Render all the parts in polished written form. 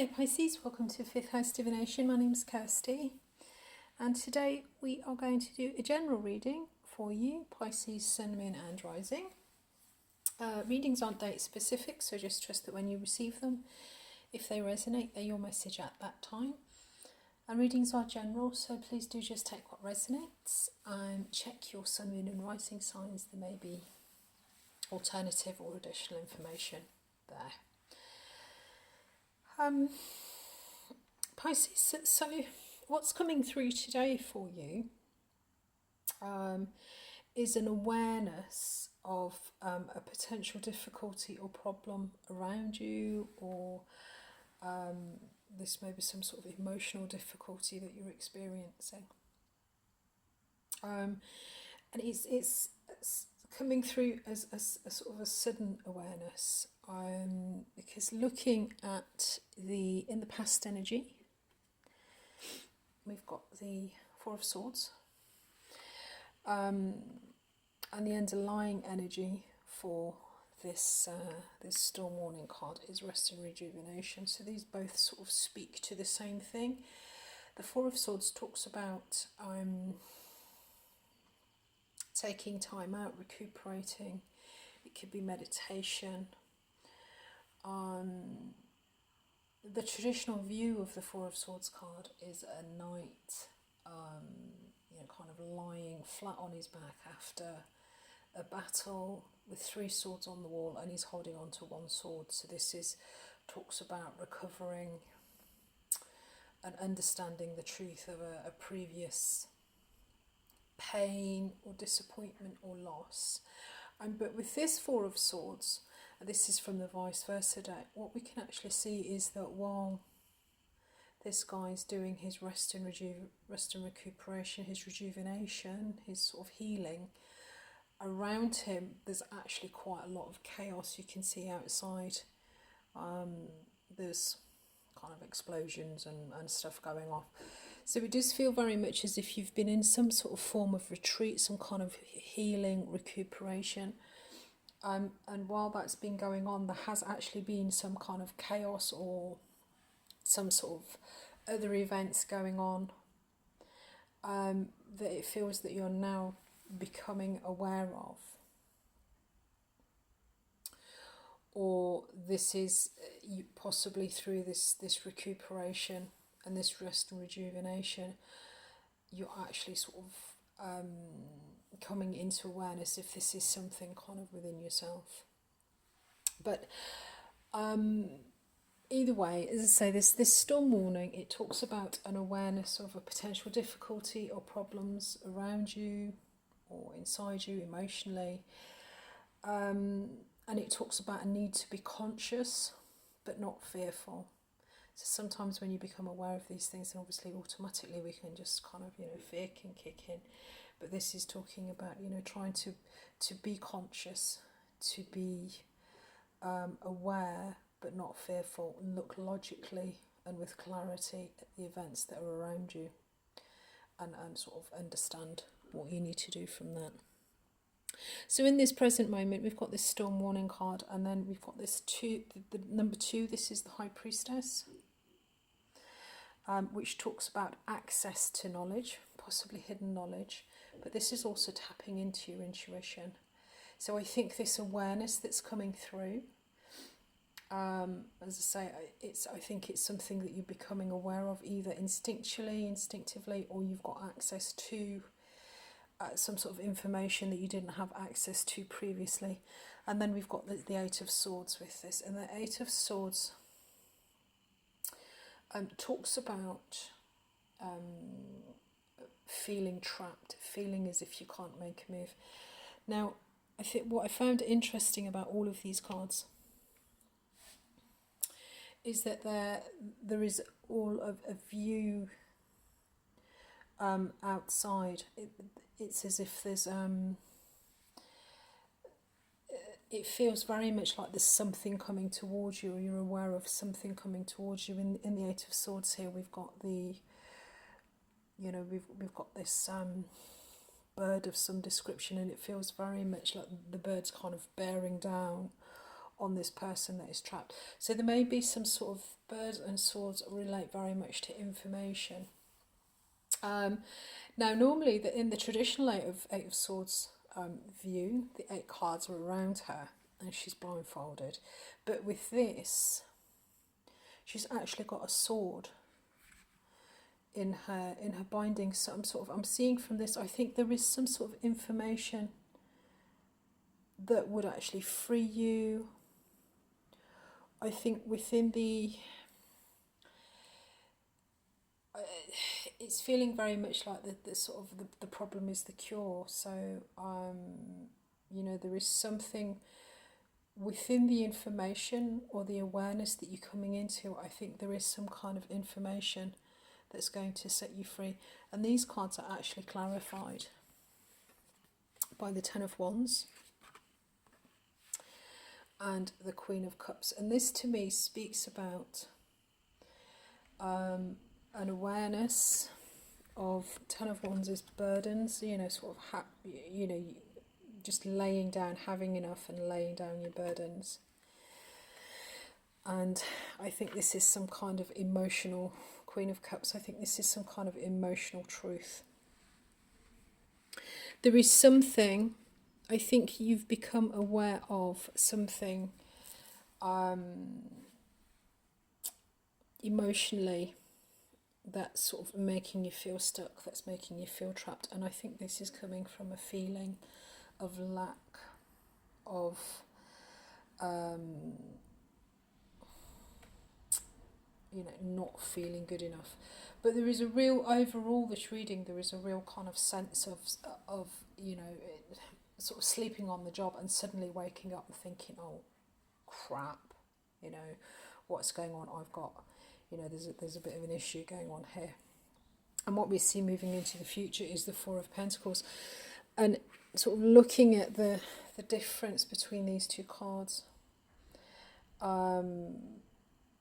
Hello Pisces, welcome to Fifth House Divination. My name's Kirsty, and today we are going to do a general reading for you, Pisces, Sun, Moon and Rising. Readings aren't date specific, so just trust that when you receive them, if they resonate, they're your message at that time. And readings are general, so please do just take what resonates and check your Sun, Moon and Rising signs. There may be alternative or additional information there. Pisces, so what's coming through today for you is an awareness of a potential difficulty or problem around you, or this may be some sort of emotional difficulty that you're experiencing. And it's coming through as a sort of a sudden awareness, because looking at in the past energy, we've got the Four of Swords, and the underlying energy for this storm warning card is rest and rejuvenation. So these both sort of speak to the same thing. The Four of Swords talks about taking time out, recuperating. It could be meditation. The traditional view of the Four of Swords card is a knight, kind of lying flat on his back after a battle with three swords on the wall, and he's holding on to one sword. So this talks about recovering and understanding the truth of a previous pain or disappointment or loss. But with this Four of Swords, this is from the vice versa deck, what we can actually see is that while this guy's doing his rest and recuperation, his rejuvenation, his sort of healing, around him there's actually quite a lot of chaos. You can see outside there's kind of explosions and stuff going off. So it does feel very much as if you've been in some sort of form of retreat, some kind of healing, recuperation. And while that's been going on, there has actually been some kind of chaos or some sort of other events going on that it feels that you're now becoming aware of. Or this is possibly through this recuperation and this rest and rejuvenation, you're actually sort of coming into awareness if this is something kind of within yourself. But either way, as I say, this storm warning, it talks about an awareness of a potential difficulty or problems around you or inside you emotionally. And it talks about a need to be conscious but not fearful. So sometimes when you become aware of these things, then obviously automatically we can just kind of, fear can kick in. But this is talking about, trying to be conscious, to be aware but not fearful, and look logically and with clarity at the events that are around you, and sort of understand what you need to do from that. So in this present moment, we've got this storm warning card, and then we've got this the number 2, this is the High Priestess, which talks about access to knowledge, possibly hidden knowledge, but this is also tapping into your intuition. So I think this awareness that's coming through, as I say, I think it's something that you're becoming aware of either instinctively, or you've got access to some sort of information that you didn't have access to previously. And then we've got the Eight of Swords with this, and the Eight of Swords talks about feeling trapped, feeling as if you can't make a move. Now, I think what I found interesting about all of these cards is that there is all of a view outside. It's as if there's it feels very much like there's something coming towards you, or you're aware of something coming towards you. In the Eight of Swords here, we've got we've got this bird of some description, and it feels very much like the bird's kind of bearing down on this person that is trapped. So there may be some sort of birds and swords that relate very much to information. Now, normally in the traditional Eight of Swords view, the 8 cards are around her and she's blindfolded. But with this, she's actually got a sword in her binding. Some sort of, I'm seeing from this, I think there is some sort of information that would actually free you. I think within the it's feeling very much like the sort of the problem is the cure. So you know, there is something within the information or the awareness that you're coming into. I think there is some kind of information that's going to set you free, and these cards are actually clarified by the Ten of Wands and the Queen of Cups. And this to me speaks about an awareness of Ten of Wands is burdens, you know, sort of you know, just laying down, having enough and laying down your burdens. And I think this is some kind of emotional, Queen of Cups, I think this is some kind of emotional truth. There is something, I think you've become aware of something emotionally that's sort of making you feel stuck, that's making you feel trapped. And I think this is coming from a feeling of lack of you know, not feeling good enough. But there is a real, overall this reading, there is a real kind of sense of you know, sort of sleeping on the job and suddenly waking up and thinking, oh crap, you know, what's going on? I've got, you know, there's a bit of an issue going on here. And what we see moving into the future is the Four of Pentacles. And sort of looking at the difference between these two cards,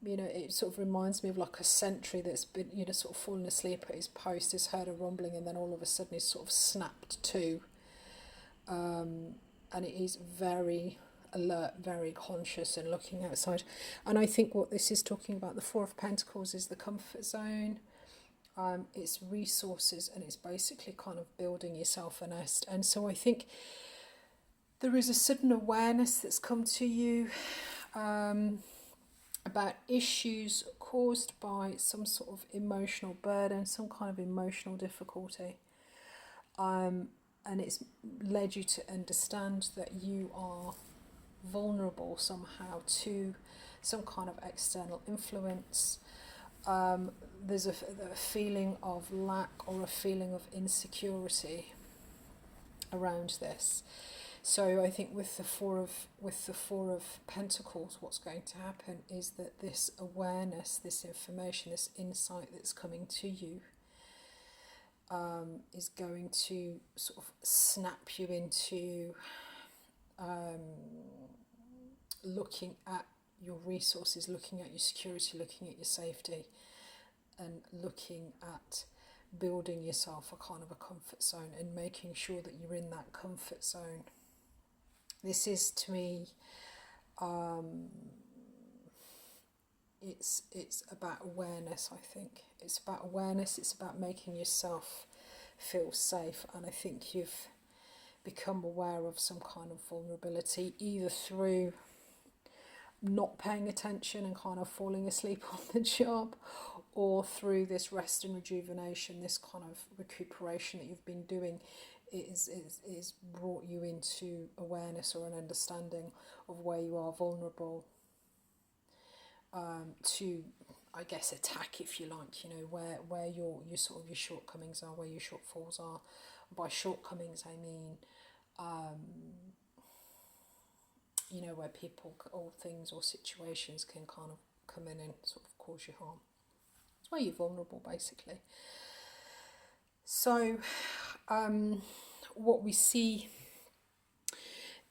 you know, it sort of reminds me of like a sentry that's been, you know, sort of fallen asleep at his post, has heard a rumbling, and then all of a sudden he's sort of snapped to. And it is very alert, very conscious and looking outside. And I think what this is talking about, the Four of Pentacles, is the comfort zone. It's resources, and it's basically kind of building yourself a nest. And so I think there is a sudden awareness that's come to you about issues caused by some sort of emotional burden, some kind of emotional difficulty. And it's led you to understand that you are vulnerable somehow to some kind of external influence. There's a feeling of lack or a feeling of insecurity around this. So I think with the Four of Pentacles, what's going to happen is that this awareness, this information, this insight that's coming to you is going to sort of snap you into looking at your resources, looking at your security, looking at your safety, and looking at building yourself a kind of a comfort zone and making sure that you're in that comfort zone. This is, to me, it's about awareness. I think it's about awareness. It's about making yourself feel safe, and I think you've become aware of some kind of vulnerability, either through not paying attention and kind of falling asleep on the job, or through this rest and rejuvenation, this kind of recuperation that you've been doing is brought you into awareness or an understanding of where you are vulnerable to, I guess, attack, if you like, you know, where your sort of your shortcomings are, where your shortfalls are. By shortcomings I mean you know, where people or things or situations can kind of come in and sort of cause you harm. It's where you're vulnerable, basically. So what we see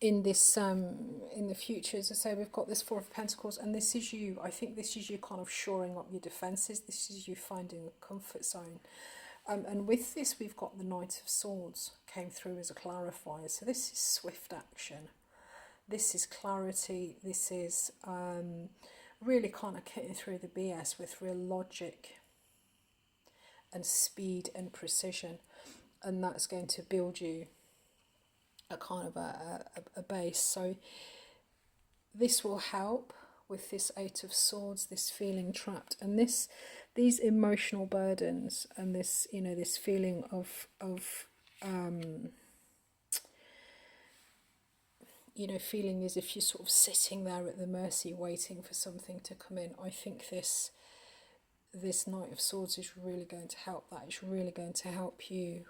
in this in the future, as I say, we've got this Four of Pentacles, and this is you. I think this is you kind of shoring up your defences. This is you finding a comfort zone. And with this, we've got the Knight of Swords came through as a clarifier. So this is swift action. This is clarity. This is really kind of cutting through the BS with real logic and speed and precision. And that's going to build you a kind of a base. So this will help with this Eight of Swords, this feeling trapped, and these emotional burdens, and this, you know, this feeling of you know, feeling as if you're sort of sitting there at the mercy waiting for something to come in. I think this Knight of Swords is really going to help that. It's really going to help you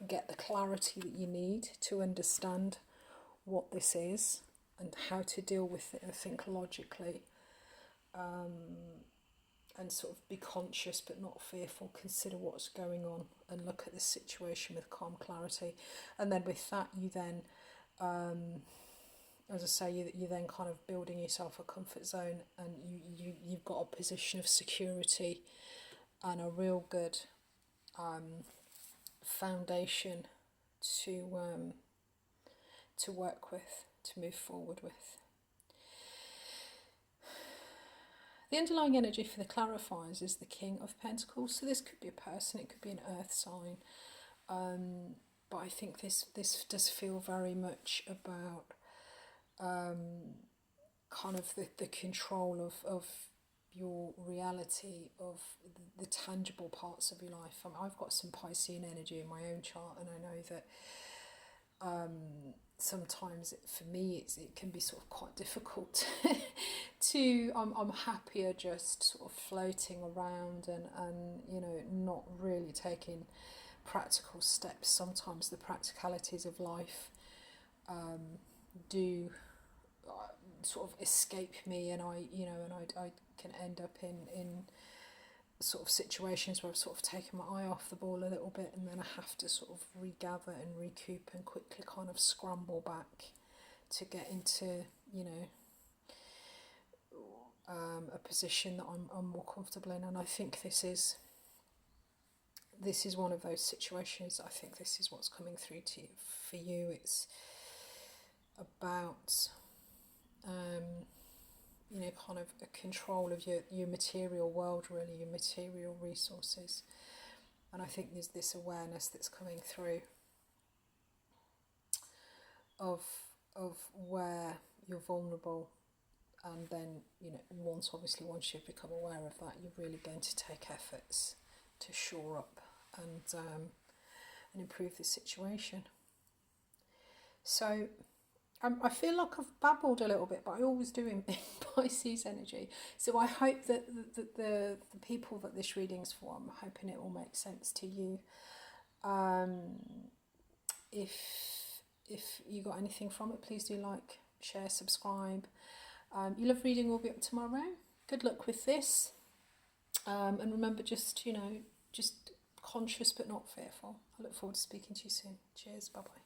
get the clarity that you need to understand what this is and how to deal with it and think logically, and sort of be conscious but not fearful. Consider what's going on and look at the situation with calm clarity. And then with that, you then, as I say, you're then kind of building yourself a comfort zone, and you've got a position of security and a real good foundation to work with, to move forward with. The underlying energy for the clarifiers is the King of Pentacles. So this could be a person, it could be an earth sign. But I think this does feel very much about kind of the control of your reality, of the tangible parts of your life. I've got some Piscean energy in my own chart, and I know that sometimes for me it can be sort of quite difficult to I'm happier just sort of floating around and you know, not really taking practical steps. Sometimes the practicalities of life do sort of escape me, and I can end up in sort of situations where I've sort of taken my eye off the ball a little bit, and then I have to sort of regather and recoup and quickly kind of scramble back to get into, you know, a position that I'm more comfortable in. And I think this is one of those situations. I think this is what's coming through to you, for you. It's about you know, kind of a control of your material world, really, your material resources. And I think there's this awareness that's coming through of where you're vulnerable, and then, you know, once you've become aware of that, you're really going to take efforts to shore up and improve the situation. So I feel like I've babbled a little bit, but I always do in Pisces energy. So I hope that the people that this reading's for, I'm hoping it will make sense to you. If you got anything from it, please do like, share, subscribe. Your love reading will be up tomorrow. Good luck with this. And remember, just conscious but not fearful. I look forward to speaking to you soon. Cheers. Bye-bye.